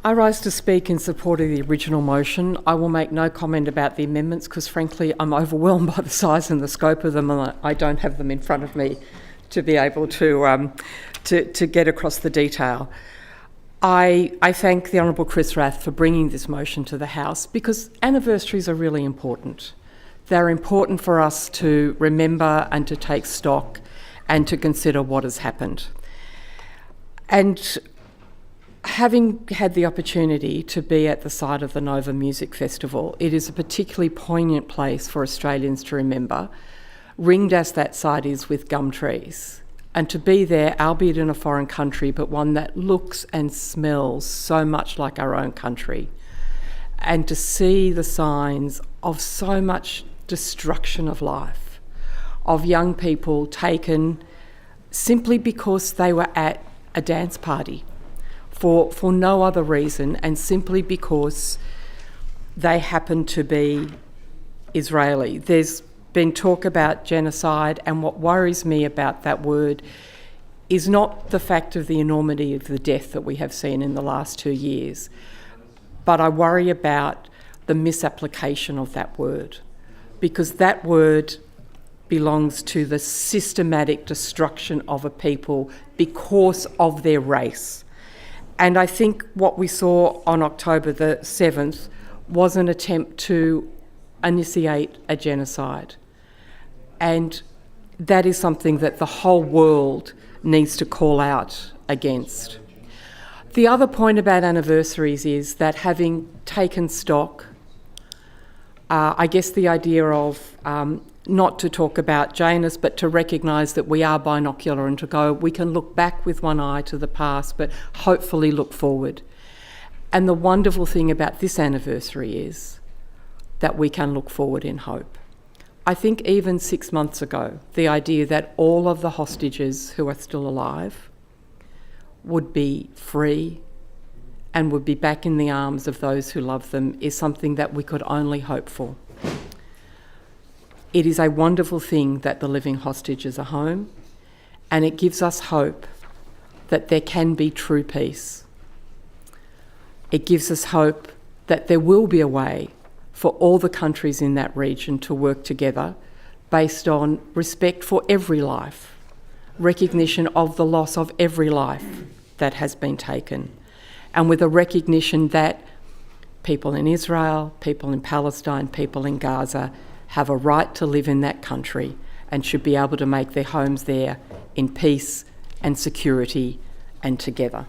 I rise to speak in support of the original motion. I will make no comment about the amendments because, frankly, I'm overwhelmed by the size and the scope of them, and I don't have them in front of me to be able to get across the detail. I thank the Honourable Chris Rath for bringing this motion to the House because anniversaries are really important. They're important for us to remember and to take stock and to consider what has happened. And having had the opportunity to be at the site of the Nova Music Festival, it is a particularly poignant place for Australians to remember, ringed as that site is with gum trees. And to be there, albeit in a foreign country, but one that looks and smells so much like our own country. And to see the signs of so much destruction of life, of young people taken simply because they were at a dance party for no other reason and simply because they happen to be Israeli. There's been talk about genocide, and what worries me about that word is not the fact of the enormity of the death that we have seen in the last 2 years, but I worry about the misapplication of that word, because that word belongs to the systematic destruction of a people because of their race. And I think what we saw on October the 7th was an attempt to initiate a genocide. And that is something that the whole world needs to call out against. The other point about anniversaries is that having taken stock, I guess the idea of not to talk about Janus, but to recognise that we are binocular and to go, we can look back with one eye to the past, but hopefully look forward. And the wonderful thing about this anniversary is that we can look forward in hope. I think even 6 months ago, the idea that all of the hostages who are still alive would be free and would be back in the arms of those who love them is something that we could only hope for. It is a wonderful thing that the living hostages are home, and it gives us hope that there can be true peace. It gives us hope that there will be a way for all the countries in that region to work together based on respect for every life, recognition of the loss of every life that has been taken, and with a recognition that people in Israel, people in Palestine, people in Gaza have a right to live in that country and should be able to make their homes there in peace and security and together.